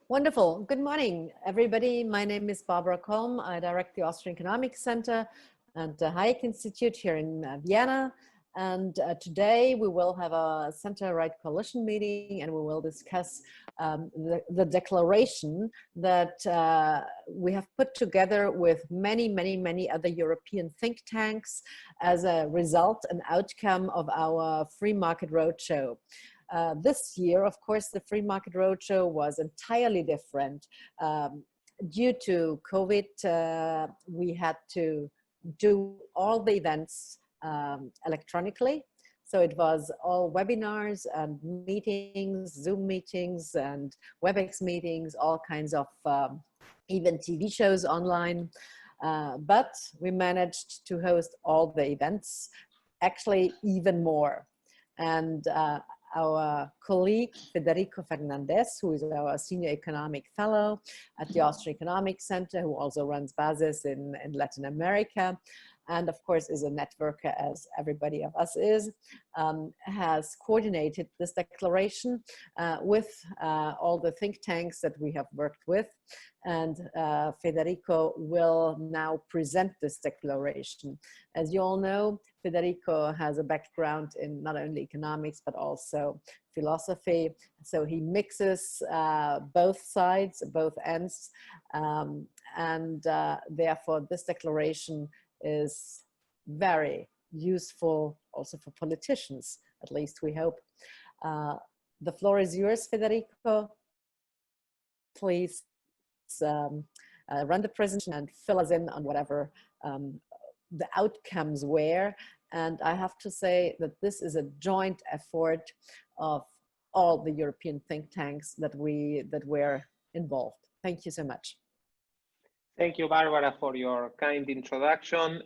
Wonderful. Good morning, everybody. My name is Barbara Kolm. I direct the Austrian Economics Center and the Hayek Institute here in Vienna. And today we will have a center-right coalition meeting, and we will discuss the declaration that we have put together with many other European think tanks as a result, an outcome of our free market roadshow. This year, of course, the Free Market Roadshow was entirely different. Due to COVID, we had to do all the events electronically. So it was all webinars and meetings, Zoom meetings and WebEx meetings, all kinds of even TV shows online. But we managed to host all the events, actually even more. And our colleague, Federico Fernández, who is our senior economic fellow at the Austrian Economics Center, who also runs bases in Latin America, and of course is a networker, as everybody of us is, has coordinated this declaration with all the think tanks that we have worked with. And Federico will now present this declaration. As you all know, Federico has a background in not only economics, but also philosophy. So he mixes both sides, both ends. Therefore, this declaration is very useful also for politicians, at least we hope. The floor is yours, Federico. Please run the presentation and fill us in on whatever the outcomes were. And I have to say that this is a joint effort of all the European think tanks that were involved. Thank you so much. Thank you, Barbara, for your kind introduction.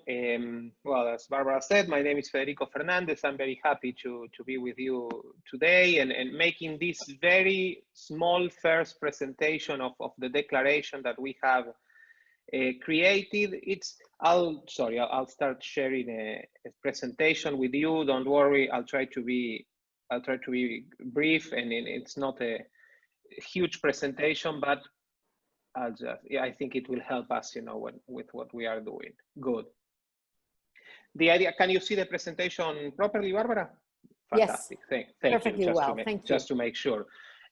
Well, as Barbara said, my name is Federico Fernández. I'm very happy to be with you today and making this very small first presentation of the declaration that we have created. I'll start sharing a presentation with you. Don't worry, I'll try to be brief, and it's not a huge presentation, but I think it will help us, with what we are doing. Good. The idea, can you see the presentation properly, Barbara? Fantastic. Yes, thank perfectly you. well. Thank you. Just to make sure.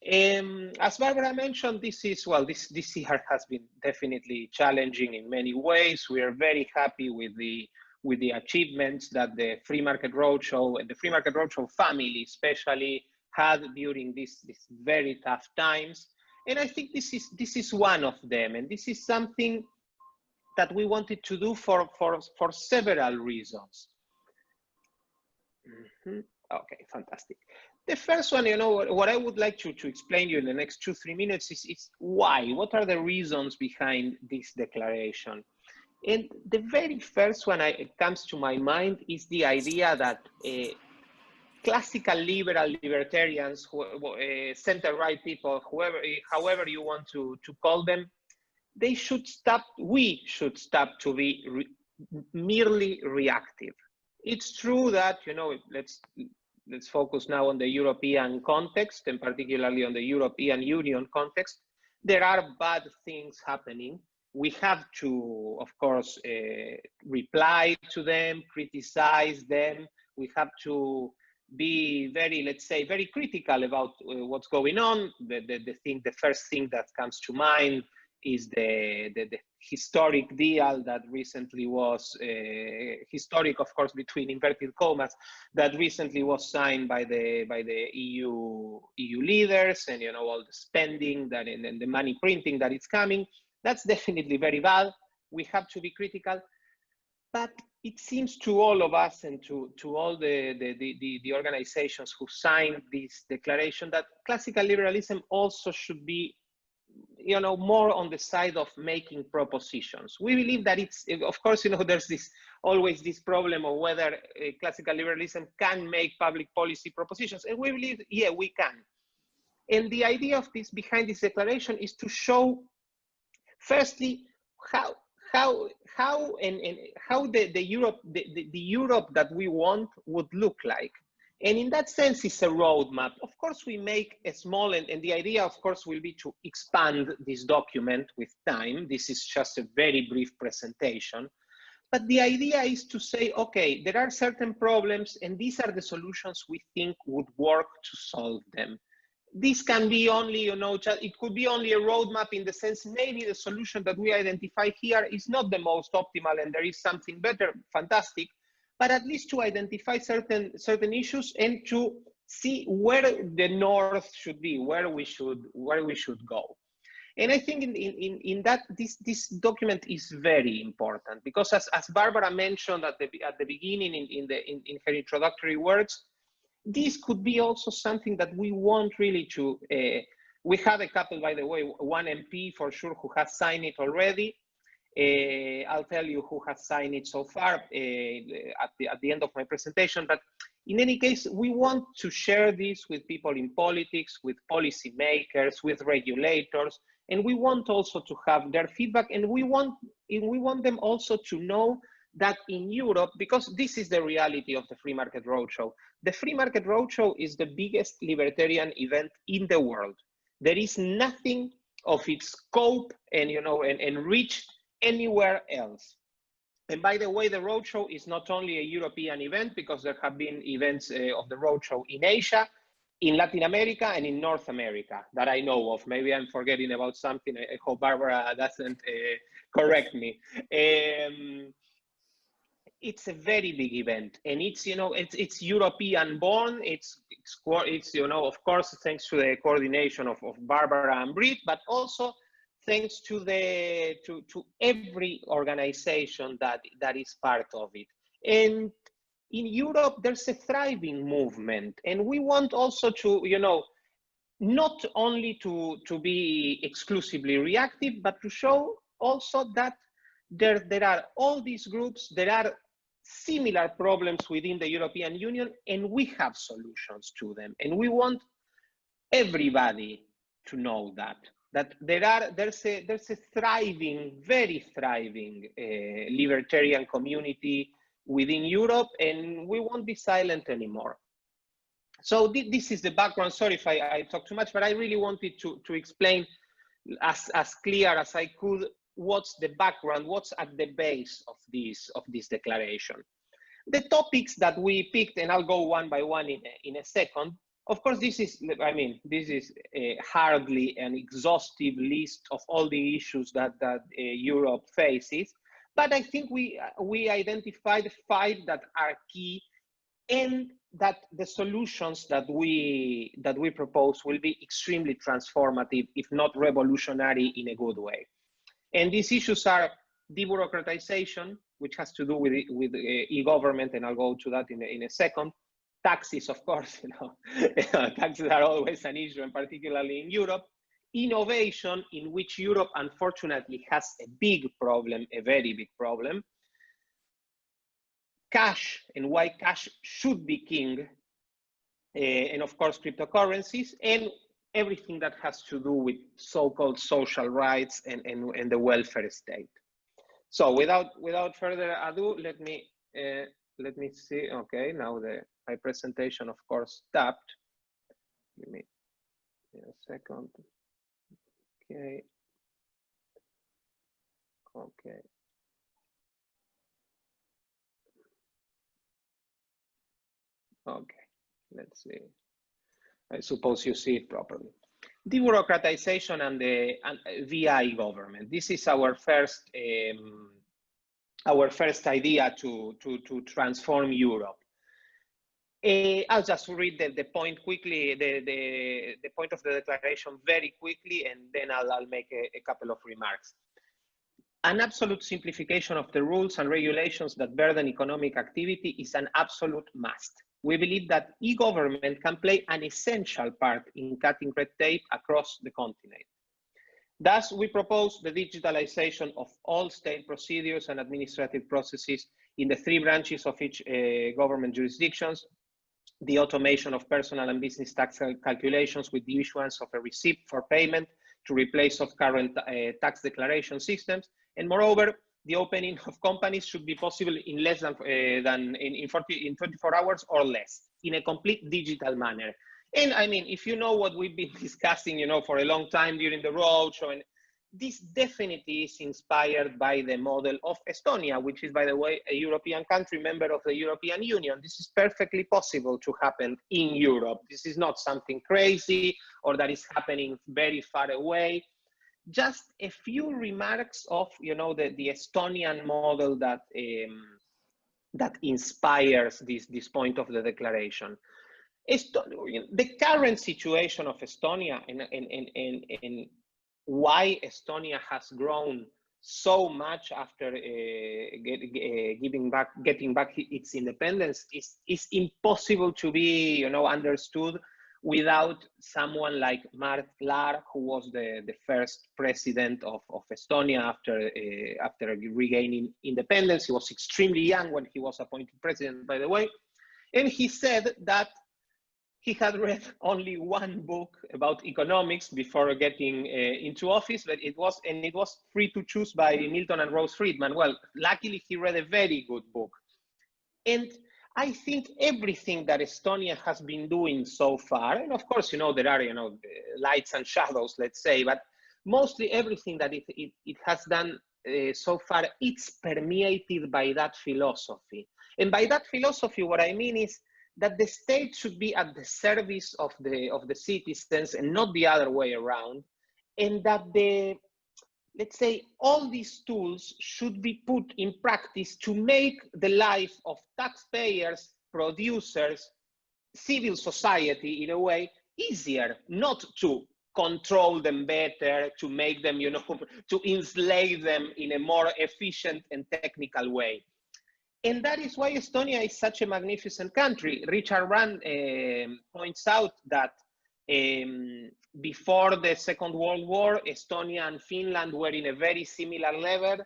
As Barbara mentioned, this year has been definitely challenging in many ways. We are very happy with the achievements that the Free Market Roadshow and the Free Market Roadshow family especially had during these very tough times. And I think this is one of them, and this is something that we wanted to do for several reasons. Okay, fantastic. The first one, what I would like to explain you in the next 2-3 minutes is why. What are the reasons behind this declaration? And the very first one that comes to my mind is the idea that classical libertarians, center-right people, however you want to call them, we should stop to be merely reactive. It's true that, let's focus now on the European context, and particularly on the European Union context. There are bad things happening. We have to, of course, reply to them, criticize them. We have to be very, let's say, very critical about what's going on. The first thing that comes to mind is the historic deal that recently was historic, of course, between inverted commas, that recently was signed by the EU leaders, and all the spending that and the money printing that is coming. That's definitely very bad. We have to be critical, but it seems to all of us and to all the organizations who signed this declaration that classical liberalism also should be, more on the side of making propositions. We believe that it's, of course, there's always this problem of whether classical liberalism can make public policy propositions, and we believe, yeah, we can. And the idea of this behind this declaration is to show, firstly, how the Europe that we want would look like And in that sense, it's a roadmap. Of course, we make a small, and the idea, of course, will be to expand this document with time. This is just a very brief presentation. But the idea is to say, okay, there are certain problems, and these are the solutions we think would work to solve them. This can be only, you know, it could be only a roadmap in the sense maybe the solution that we identify here is not the most optimal and there is something better, fantastic, but at least to identify certain issues and to see where the north should be, where we should go. And I think in that this document is very important because as Barbara mentioned at the beginning in her introductory words, this could be also something that we want really to, we have a couple, by the way, one MP for sure who has signed it already. I'll tell you who has signed it so far at the end of my presentation, but in any case, we want to share this with people in politics, with policymakers, with regulators, and we want also to have their feedback, and we want them also to know that in Europe, because this is the reality of the Free Market Roadshow, the Free Market Roadshow is the biggest libertarian event in the world. There is nothing of its scope and, you know, and reach anywhere else. And by the way, the roadshow is not only a European event, because there have been events of the roadshow in Asia, in Latin America, and in North America that I know of. Maybe I'm forgetting about something. I hope Barbara doesn't correct me. It's a very big event, and it's, you know, it's European born. It's you know, of course, thanks to the coordination of Barbara and Britt, but also thanks to every organization that is part of it. And in Europe, there's a thriving movement, and we want also to, you know, not only to be exclusively reactive, but to show also that there are all these groups, there are similar problems within the European Union, and we have solutions to them. And we want everybody to know that there's a thriving, very thriving libertarian community within Europe, and we won't be silent anymore. So this is the background. Sorry if I talk too much, but I really wanted to explain as clear as I could what's the background, what's at the base of this declaration. The topics that we picked, and I'll go one by one in a second. Of course, this is hardly an exhaustive list of all the issues that Europe faces, but I think we identified 5 that are key, and that the solutions that we propose will be extremely transformative, if not revolutionary, in a good way. And these issues are debureaucratization, which has to do with e-government, and I'll go to that in a second. Taxes, of course, you know, taxes are always an issue, and particularly in Europe. Innovation, in which Europe unfortunately has a big problem, a very big problem. Cash, and why cash should be king, and of course cryptocurrencies, and everything that has to do with so-called social rights and the welfare state. So without further ado, let me see. Okay, now my presentation, of course, stopped. Give me a second. Okay. Okay. Okay, let's see. I suppose you see it properly. Debureaucratization and via e-government. This is our first idea to transform Europe. I'll just read the point quickly, the point of the declaration very quickly, and then I'll make a couple of remarks. An absolute simplification of the rules and regulations that burden economic activity is an absolute must. We believe that e-government can play an essential part in cutting red tape across the continent. Thus, we propose the digitalization of all state procedures and administrative processes in the 3 branches of each government jurisdictions, the automation of personal and business tax calculations with the issuance of a receipt for payment to replace of current tax declaration systems, and moreover, the opening of companies should be possible in less than in 24 hours or less. in a complete digital manner. And I mean, if you know what we've been discussing, for a long time during the roadshow, and this definitely is inspired by the model of Estonia, which is, by the way, a European country, member of the European Union. This is perfectly possible to happen in Europe. This is not something crazy or that is happening very far away. Just a few remarks of, the Estonian model that that inspires this point of the declaration. The current situation of Estonia and why Estonia has grown so much after getting back its independence is impossible to be understood without someone like Mart Laar, who was the first president of Estonia after regaining independence. He was extremely young when he was appointed president, by the way, and he said that he had read only one book about economics before getting into office, but it was free to choose by Milton and Rose Friedman. Well, luckily he read a very good book. And I think everything that Estonia has been doing so far, and of course, there are, lights and shadows, let's say, but mostly everything that it has done so far, it's permeated by that philosophy. And by that philosophy, what I mean is that the state should be at the service of the citizens and not the other way around, and that let's say, all these tools should be put in practice to make the life of taxpayers, producers, civil society, in a way, easier, not to control them better, to make them, to enslave them in a more efficient and technical way. And that is why Estonia is such a magnificent country. Richard Rand points out that before the Second World War, Estonia and Finland were in a very similar level.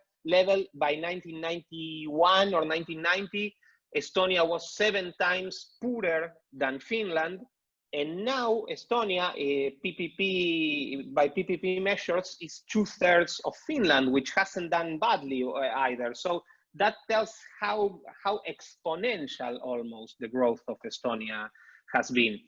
By 1991 or 1990, Estonia was 7 times poorer than Finland. And now Estonia, by PPP measures, is 2/3 of Finland, which hasn't done badly either. So that tells how exponential almost the growth of Estonia has been.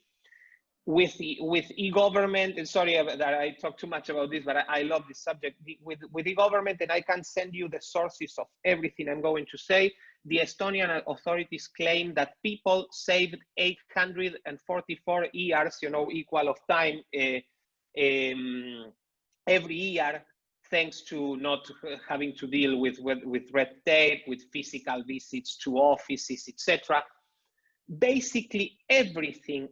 With e-government, and sorry that I talk too much about this, but I love this subject. With e-government, and I can send you the sources of everything I'm going to say, the Estonian authorities claim that people saved 844 years, equal of time every year, thanks to not having to deal with red tape, with physical visits to offices, etc. Basically, everything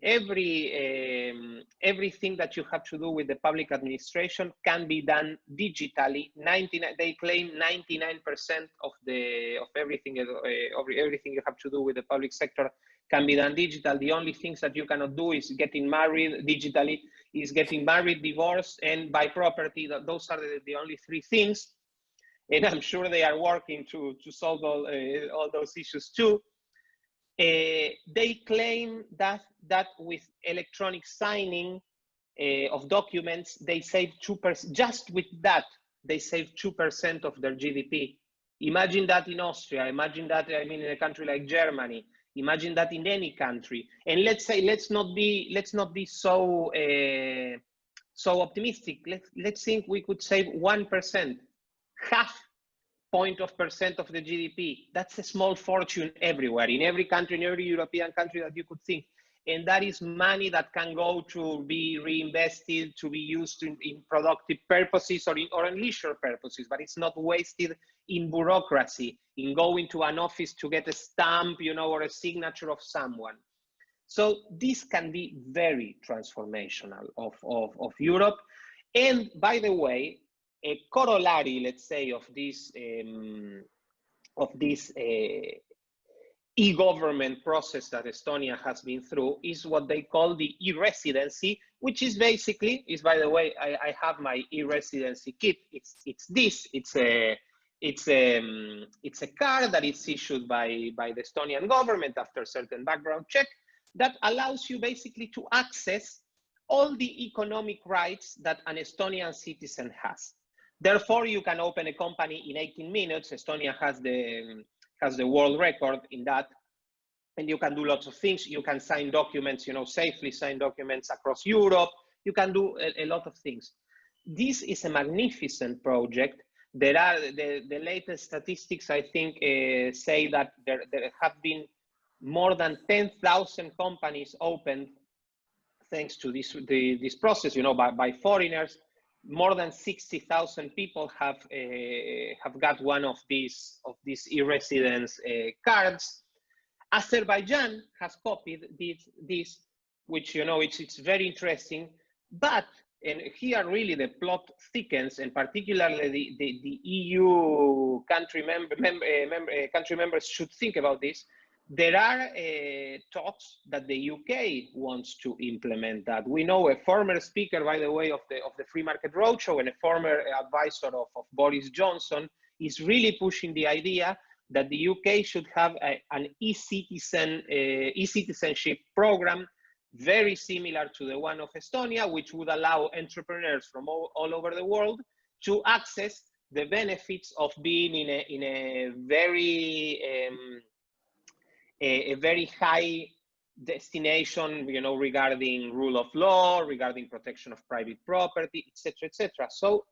that you have to do with the public administration can be done digitally. They claim 99% of everything you have to do with the public sector can be done digital. The only things that you cannot do is getting married digitally, is getting married, divorced, and buy property. Those are the only 3 things. And I'm sure they are working to solve all those issues too. They claim that with electronic signing of documents, they save 2%. Just with that, they save 2% of their GDP. Imagine that in Austria. Imagine that, in a country like Germany. Imagine that in any country. And let's not be so optimistic. Let's think we could save 1%, half point of percent of the GDP. That's a small fortune everywhere, in every country, in every European country that you could think. And that is money that can go to be reinvested, to be used in productive purposes or in leisure purposes, but it's not wasted in bureaucracy, in going to an office to get a stamp, or a signature of someone. So this can be very transformational of Europe. And by the way, a corollary, let's say, of this e-government process that Estonia has been through is what they call the e-residency, which is basically, by the way, I have my e-residency kit. It's a card that is issued by the Estonian government after certain background check that allows you basically to access all the economic rights that an Estonian citizen has. Therefore, you can open a company in 18 minutes. Estonia has the world record in that. and you can do lots of things. You can sign documents, you know, safely sign documents across Europe. You can do a lot of things. This is a magnificent project. There are the latest statistics, I think, say that there have been more than 10,000 companies opened thanks to this process, you know, by foreigners. More than 60,000 people have got one of these e-residence cards. Azerbaijan has copied this, which, you know, it's very interesting. But, and here really the plot thickens, and particularly the EU country members should think about this. There are talks that the UK wants to implement that. We know a former speaker, by the way, of the Free Market Roadshow and a former advisor of Boris Johnson is really pushing the idea that the UK should have an e-citizenship program very similar to the one of Estonia, which would allow entrepreneurs from all over the world to access the benefits of being in a very high destination, you know, regarding rule of law, regarding protection of private property, etc., etc. So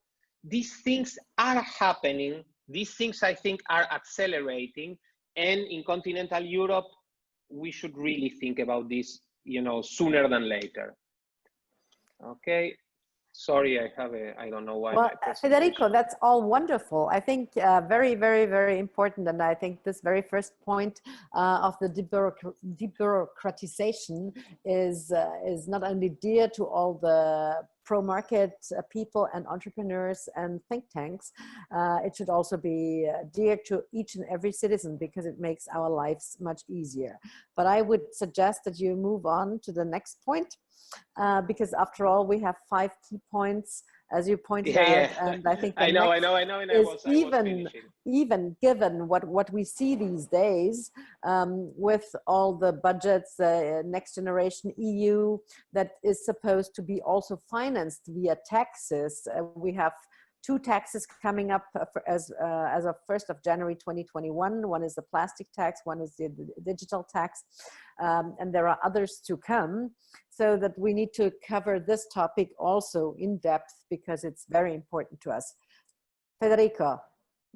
these things are happening. These things, I think, are accelerating. And in continental Europe, we should really think about this, you know, sooner than later. Okay. Sorry, I don't know why. Well, Federico, that's all wonderful. I think very, very, very important. And I think this very first point of the debureaucratization is not only dear to all the pro-market people and entrepreneurs and think tanks, it should also be dear to each and every citizen, because it makes our lives much easier. But I would suggest that you move on to the next point. Because after all, we have 5 key points, as you pointed out, and I think I know, and even given what we see these days with all the budgets, next generation EU that is supposed to be also financed via taxes. We have 2 taxes coming up as of 1st of January 2021. One is the plastic tax, one is the digital tax, and there are others to come. So that we need to cover this topic also in depth, because it's very important to us. Federico,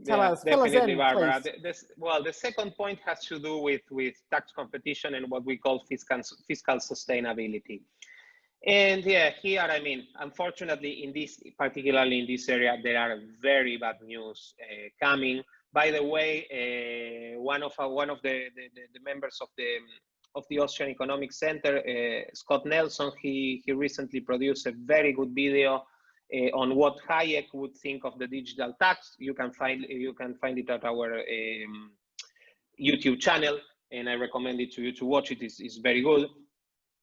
fill us in, Barbara. please. Well, the second point has to do with tax competition and what we call fiscal sustainability. And yeah, here, I mean, unfortunately, particularly in this area, there are very bad news coming. By the way, one of the members of the Austrian Economics Center, Scott Nelson, he recently produced a very good video on what Hayek would think of the digital tax. You can find it at our YouTube channel, and I recommend it to you to watch it. It's very good.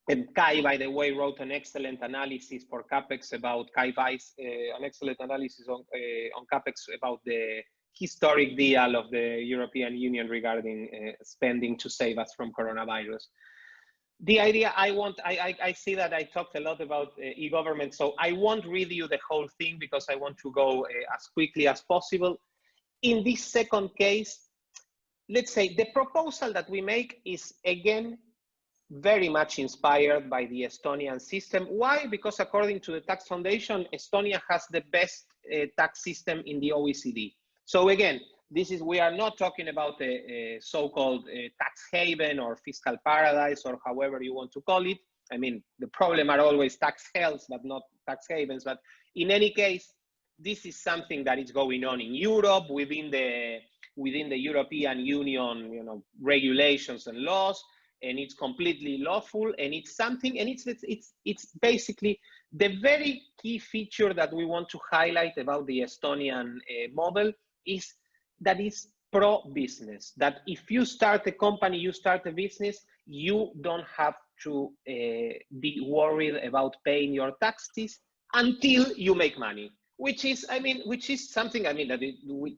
And Kai, by the way, wrote an excellent analysis for CAPEX about Kai Weiss, an excellent analysis on CAPEX about the historic deal of the European Union regarding spending to save us from coronavirus. The idea I see that I talked a lot about e-government, so I won't read you the whole thing because I want to go as quickly as possible. In this second case, let's say the proposal that we make is, again, very much inspired by the Estonian system. Why? Because according to the Tax Foundation, Estonia has the best tax system in the OECD. So again, we are not talking about a so-called tax haven or fiscal paradise or however you want to call it. I mean, the problem are always tax hells, but not tax havens. But in any case, this is something that is going on in Europe within the European Union, you know, regulations and laws, and it's completely lawful, and it's something, and it's basically the very key feature that we want to highlight about the Estonian model is that it's pro-business, that if you start a company, you start a business, you don't have to be worried about paying your taxes until you make money, which is something, I mean, that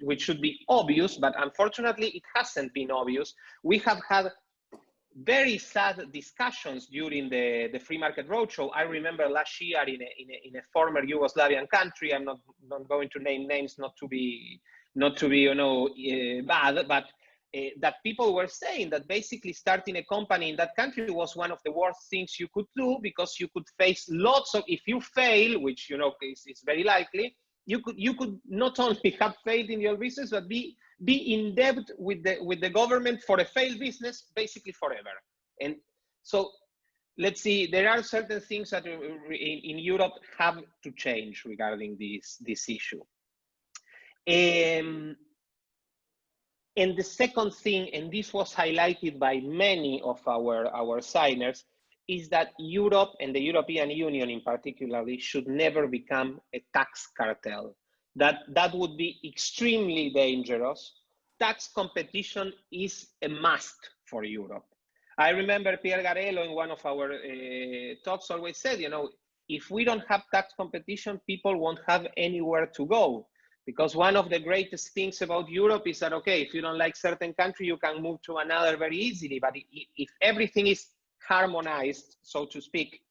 which should be obvious, but unfortunately it hasn't been obvious. We have had very sad discussions during the Free Market Roadshow. I remember last year in a former Yugoslavian country, I'm not going to name names, not to be bad, but that people were saying that basically starting a company in that country was one of the worst things you could do, because you could face lots of, if you fail, which is very likely, you could not only have failed in your business, but be in debt with the government for a failed business basically forever. And so let's see, there are certain things that in Europe have to change regarding this issue. And the second thing, and this was highlighted by many of our signers, is that Europe, and the European Union in particular, should never become a tax cartel. That would be extremely dangerous. Tax competition is a must for Europe. I remember Pierre Garello in one of our talks always said, if we don't have tax competition, people won't have anywhere to go. Because one of the greatest things about Europe is that, okay, if you don't like certain country, you can move to another very easily. But if everything is harmonized, so to speak,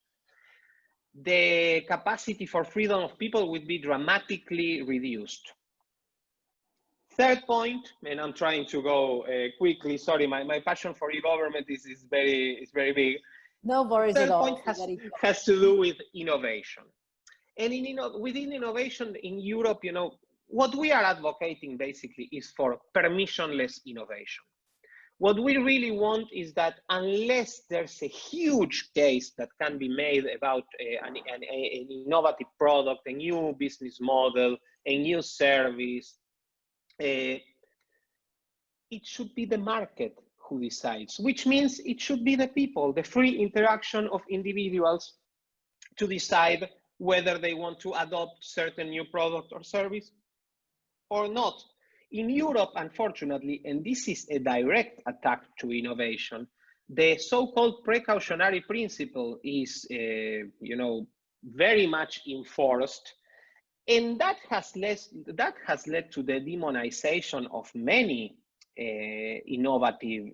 the capacity for freedom of people would be dramatically reduced. Third point, and I'm trying to go quickly, sorry, my passion for e-government is very big. No worries at all. Third point has to do with innovation. And within innovation in Europe, what we are advocating basically is for permissionless innovation. What we really want is that unless there's a huge case that can be made about an innovative product, a new business model, a new service, it should be the market who decides, which means it should be the people, the free interaction of individuals to decide whether they want to adopt certain new product or service or not. In Europe, unfortunately, and this is a direct attack to innovation, the so-called precautionary principle is, very much enforced, and that has led to the demonization of many innovative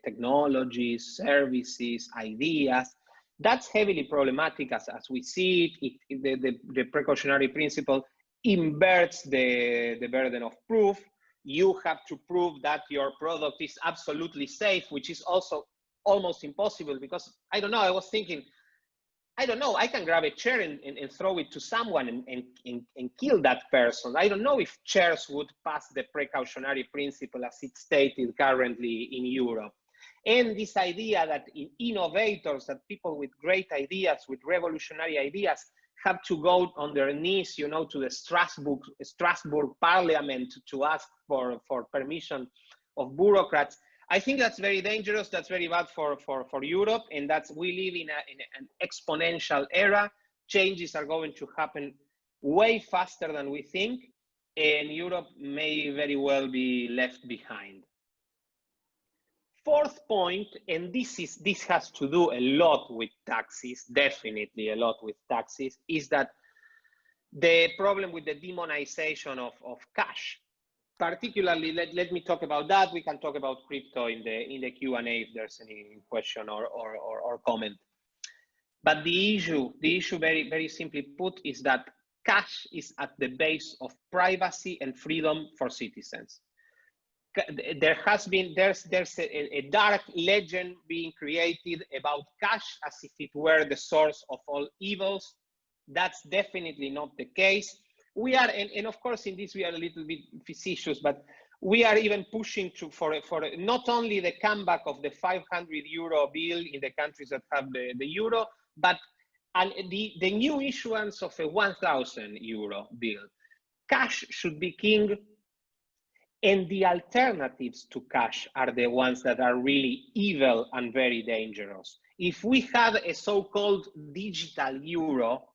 technologies, services, ideas. That's heavily problematic as we see it. The precautionary principle inverts the burden of proof. You have to prove that your product is absolutely safe, which is also almost impossible, because I don't know, I was thinking, I don't know, I can grab a chair and throw it to someone and kill that person. I don't know if chairs would pass the precautionary principle as it's stated currently in Europe. And this idea that innovators, that people with great ideas, with revolutionary ideas, have to go on their knees, to the Strasbourg Parliament to ask for permission of bureaucrats. I think that's very dangerous. That's very bad for Europe, and we live in an exponential era. Changes are going to happen way faster than we think, and Europe may very well be left behind. Fourth point, and this has to do a lot with taxes, definitely a lot with taxes, is that the problem with the demonization of cash. Particularly, let me talk about that. We can talk about crypto in the Q&A if there's any question or comment. But the issue very, very simply put, is that cash is at the base of privacy and freedom for citizens. There's a dark legend being created about cash as if it were the source of all evils. That's definitely not the case. We are, and of course in this we are a little bit facetious, but we are even pushing for not only the comeback of the 500 euro bill in the countries that have the euro, but the new issuance of a 1,000 euro bill. Cash should be king, and the alternatives to cash are the ones that are really evil and very dangerous. If we had a so-called digital euro,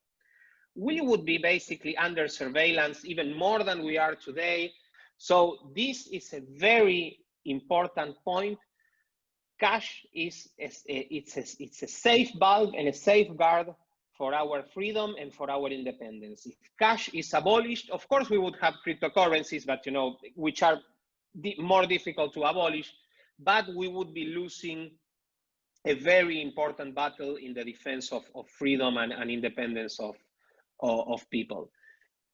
we would be basically under surveillance even more than we are today. So this is a very important point. Cash is it's a safe valve and a safeguard for our freedom and for our independence. If cash is abolished, of course we would have cryptocurrencies, but which are more difficult to abolish, but we would be losing a very important battle in the defense of freedom and independence of people.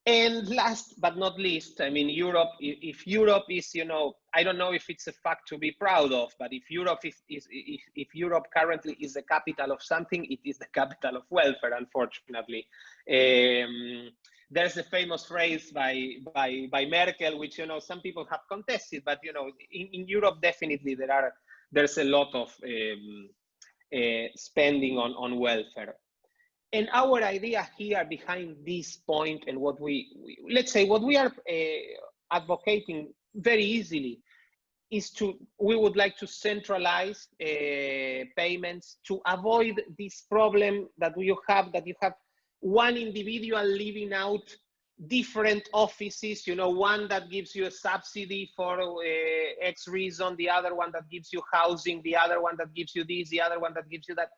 And last but not least, I mean, Europe, if Europe is, you know, I don't know if it's a fact to be proud of, but if Europe if Europe currently is the capital of something, it is the capital of welfare, unfortunately. There's a famous phrase by Merkel, which, you know, some people have contested, but, you know, in Europe, definitely there's a lot of spending on welfare. And our idea here behind this point, and what let's say what we are advocating very easily, is we would like to centralize payments to avoid this problem that you have one individual leaving out different offices, you know, one that gives you a subsidy for X reason, the other one that gives you housing, the other one that gives you this, the other one that gives you that.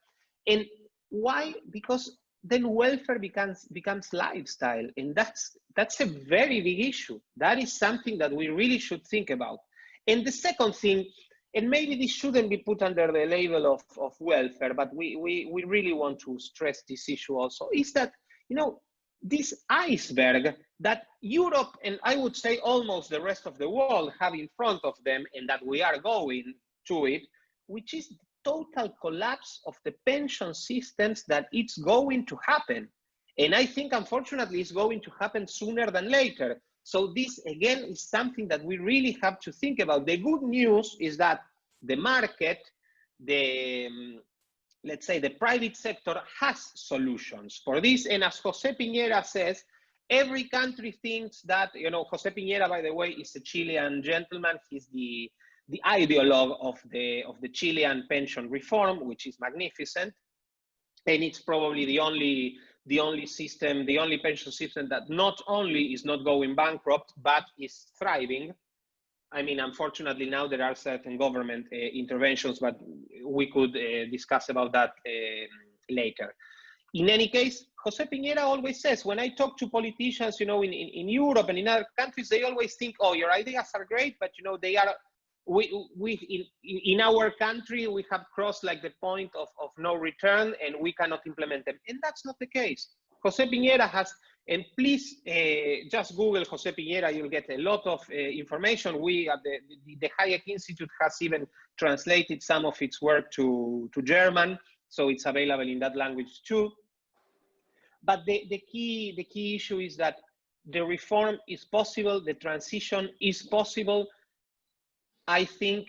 And why? Because then welfare becomes lifestyle, and that's a very big issue. That is something that we really should think about. And the second thing, and maybe this shouldn't be put under the label of welfare, but we really want to stress this issue also, is that, you know, this iceberg that Europe, and I would say almost the rest of the world, have in front of them, and that we are going to it, which is total collapse of the pension systems, that it's going to happen. And I think, unfortunately, it's going to happen sooner than later. So this, again, is something that we really have to think about. The good news is that the market, let's say the private sector, has solutions for this. And as Jose Piñera says, every country thinks that, you know, Jose Piñera, by the way, is a Chilean gentleman. He's the ideologue of the Chilean pension reform, which is magnificent, and it's probably the only pension system that not only is not going bankrupt but is thriving. I mean, unfortunately, now there are certain government interventions, but we could discuss about that later. In any case, Jose Piñera always says, when I talk to politicians, you know, in Europe and in other countries, they always think, oh, your ideas are great, but, you know, they are. In our country, we have crossed like the point of no return, and we cannot implement them. And that's not the case. Jose Piñera has, and please just Google Jose Piñera, you'll get a lot of information. We at the Hayek Institute has even translated some of its work to German, so it's available in that language too. But the key issue is that the reform is possible, the transition is possible. I think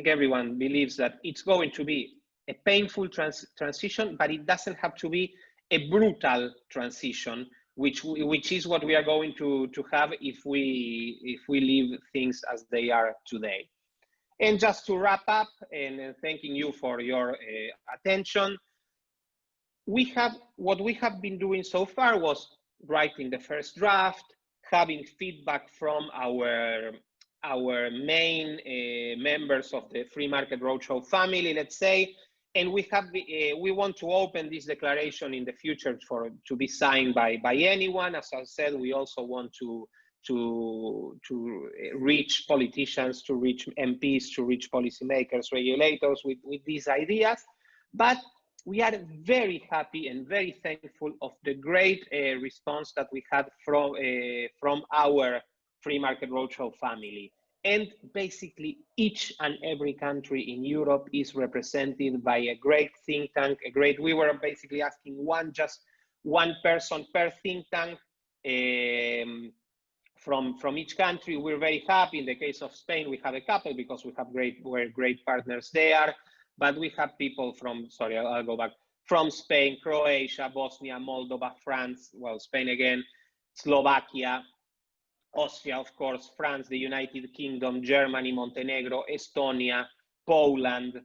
everyone believes that it's going to be a painful transition, but it doesn't have to be a brutal transition, which is what we are going to have if we leave things as they are today. And just to wrap up, and thanking you for your attention, what we have been doing so far was writing the first draft, having feedback from our main members of the Free Market Roadshow family, let's say, and we want to open this declaration in the future to be signed by anyone. As I said, we also want to reach politicians, to reach MPs, to reach policymakers, regulators with these ideas. But we are very happy and very thankful of the great response that we had from our Free Market Roadshow family. And basically each and every country in Europe is represented by a great think tank, we were basically asking just one person per think tank from each country. We're very happy. In the case of Spain, we have a couple because we're great partners there, but we have people I'll go back, from Spain, Croatia, Bosnia, Moldova, France, well, Spain again, Slovakia, Austria, of course, France, the United Kingdom, Germany, Montenegro, Estonia, Poland,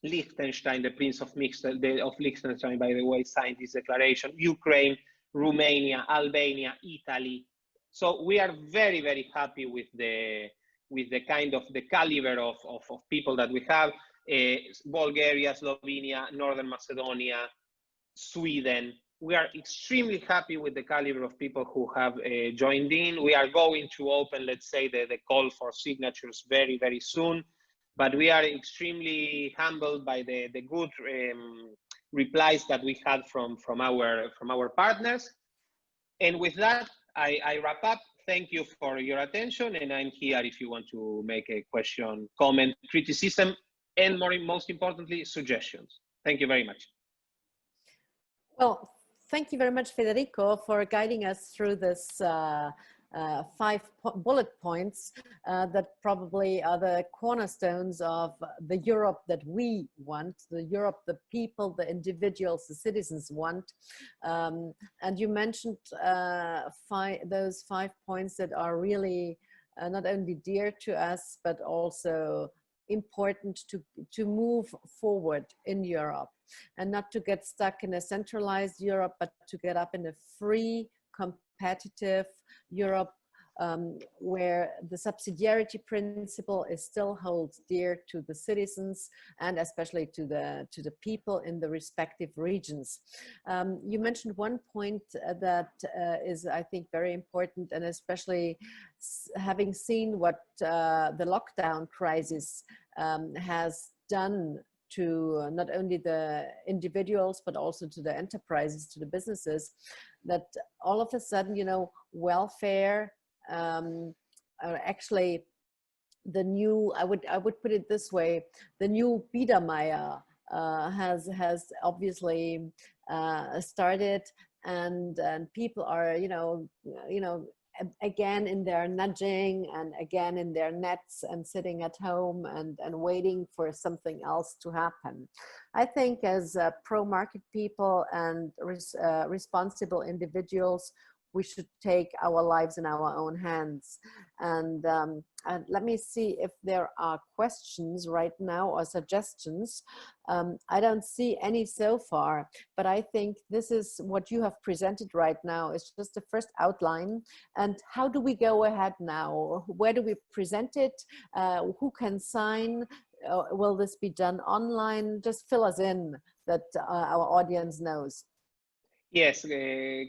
Liechtenstein, the Prince of Liechtenstein, by the way, signed this declaration, Ukraine, Romania, Albania, Italy. So we are very, very happy with the kind of the caliber of people that we have. Bulgaria, Slovenia, Northern Macedonia, Sweden. We are extremely happy with the caliber of people who have joined in. We are going to open, let's say, the call for signatures very, very soon. But we are extremely humbled by the good replies that we had from our partners. And with that, I wrap up. Thank you for your attention, and I'm here if you want to make a question, comment, criticism, and most importantly, suggestions. Thank you very much. Well, thank you very much, Federico, for guiding us through this 5 bullet points that probably are the cornerstones of the Europe that we want, the Europe the people, the individuals, the citizens want. And you mentioned those 5 points that are really not only dear to us, but also important to move forward in Europe, and not to get stuck in a centralized Europe, but to get up in a free, competitive Europe, where the subsidiarity principle is still holds dear to the citizens and especially to the people in the respective regions. You mentioned one point that is, I think, very important, and especially having seen what the lockdown crisis has done to not only the individuals, but also to the enterprises, to the businesses, that all of a sudden, you know, welfare, actually the new, I would put it this way, the new Biedermeier has obviously started, and people are, you know, again in their nudging and again in their nets and sitting at home and waiting for something else to happen. I think as pro-market people and responsible individuals, we should take our lives in our own hands. And let me see if there are questions right now or suggestions. I don't see any so far, but I think this is what you have presented right now. It's just the first outline. And how do we go ahead now? Where do we present it? Who can sign? Will this be done online? Just fill us in that our audience knows. Yes,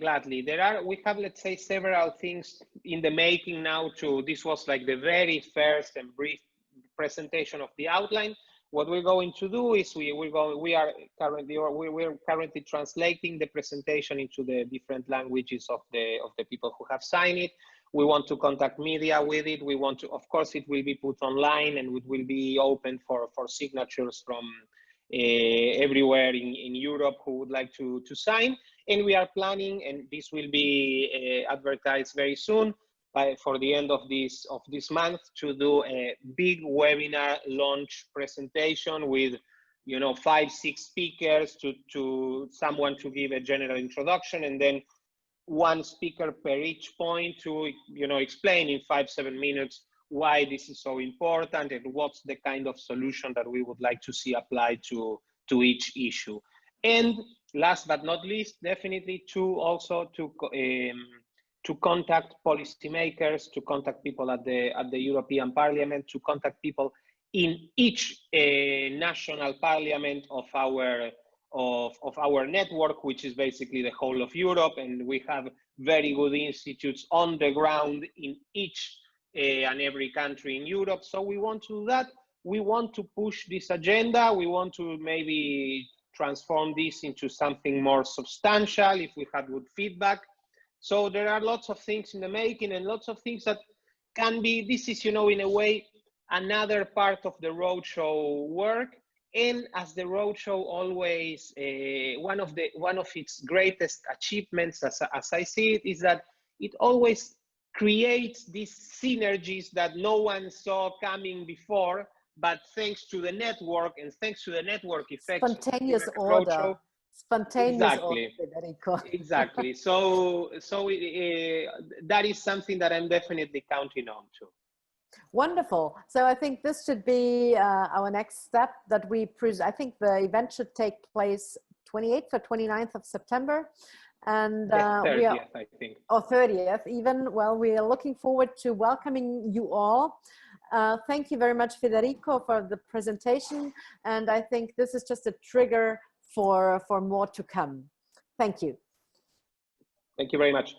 gladly. We have, let's say, several things in the making now. This was like the very first and brief presentation of the outline. What we're going to do is we're currently translating the presentation into the different languages of the people who have signed it. We want to contact media with it. We want to, of course, it will be put online and it will be open for signatures from everywhere in Europe who would like to sign. And we are planning, and this will be advertised very soon, for the end of this month, to do a big webinar launch presentation with, you know, 5-6 speakers, to someone to give a general introduction, and then one speaker per each point to, you know, explain in 5-7 minutes why this is so important and what's the kind of solution that we would like to see applied to each issue. And last but not least, definitely to contact policymakers, to contact people at the European Parliament, to contact people in each national parliament of our network, which is basically the whole of Europe. And we have very good institutes on the ground in each and every country in Europe. So we want to do that. We want to push this agenda. We want to maybe transform this into something more substantial if we have good feedback. So there are lots of things in the making and lots of things that can be, this is, you know, in a way, another part of the roadshow work. And as the roadshow always, one of its greatest achievements, as I see it, is that it always creates these synergies that no one saw coming before, but thanks to the network and thanks to the network effects. Spontaneous order. Roadshow, Spontaneous order, Federico. Exactly. So that is something that I'm definitely counting on too. Wonderful. So I think this should be our next step that we I think the event should take place 28th or 29th of September. And 30th, I think. Or 30th even. Well, we are looking forward to welcoming you all. Thank you very much, Federico, for the presentation. And I think this is just a trigger for more to come. Thank you. Thank you very much.